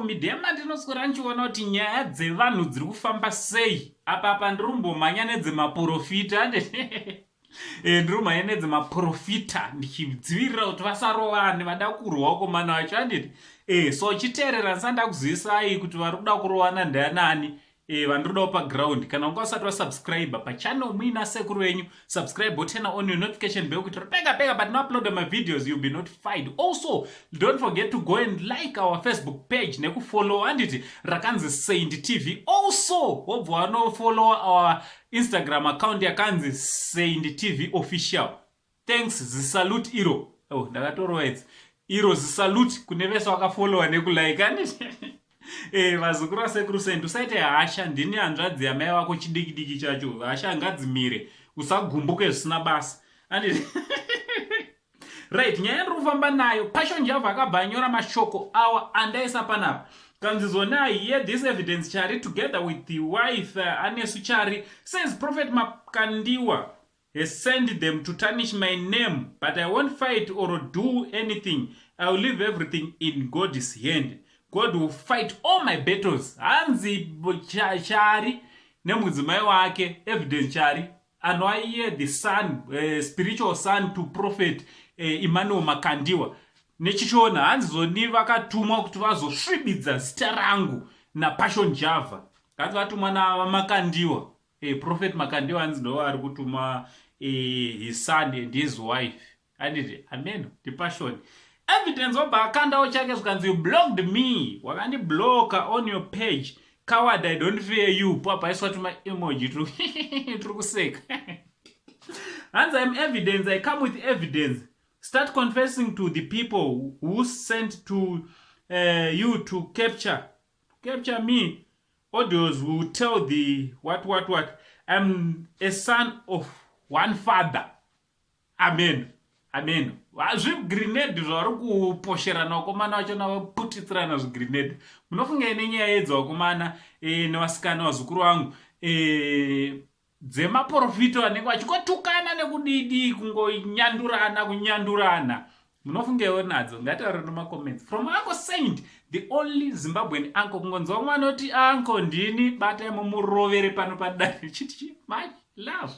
midhema ndinoswera ndichiona kuti nyaya dzevanhu dziri kufamba sei apa ndirimbomhanya nedzemaprofita ndirimhanya nedzemaprofita ndichidzivirira kuti vasarovane vada kurwa komana vacho handiti so chiteerera ndisanda kuzivisai kuti vari kuda kurovana ndianani vandinodawo paground. Kana unga usati wasubscribe pachannel muina sekuru wenyu, subscribe button on your notification bell kuti pega but no upload my videos you'll be notified. Also don't forget to go and like our Facebook page nekufollow anditi rakanzi Saint TV. Also wobva no follow our Instagram account yakanzi Saint TV official. Thanks, zisalute iro. Oh, ndakatoroedza iro zisalute kune vese wakafollowa nekulike anditi vazukuru vasekuru Saint, usaite hasha. Ndini hanzvadzi yamai wako chidiki chacho. Hasha ngadzimire, usagumbuke zvisina basa anditi right. Nyaya ndiri kufamba nayo, Passion Java akabva anyora mashoko awa andaisa panapa. Kanzizonai, here this evidence Chari together with the wife Anesu Chari says Prophet Makandiwa has sent them to tarnish my name, but I won't fight or do anything. I will leave everything in God's hand. God will fight all my battles. Hanzi Chari nemudzimai wake Evidence Chari anoiye the son, spiritual son to Prophet Emmanuel Makandiwa. Nechichona hanzizoni vakatumwa kuti vazosvibidza zita rangu na Passion Java. Kanzi vatumwa navaMakandiwa. Prophet Makandiwa hanzi ndo ari kutuma his son and his wife. Anditi amen. The Passion Evidence oba akandawo chake zvikanzi you blocked me. Wakandibloka on your page. Coward, I don't fear you. Papa iswa tuma emoji turi kuseka. Hanzi I'm evidence. I come with evidence. Start confessing to the people who sent to you to capture me. Audios who tell the what. I'm a son of one father. Amen. Zvigrenade zvari kuposherana wakomana vacho navaputitsirana zvigrenade. Munofunga ine nyaya edzi wakomana nevasikana vazukuru vangu dzemaprofita vanenge vachikotukana nekudidi kunyandurana. Munofungewo nadzo? Ngataure mumacomments. From Uncle Saint, the only Zimbabwean uncle. Kungonzwa mwana kuti uncle ndini, batai mumurovere pano padare. Chiti my love.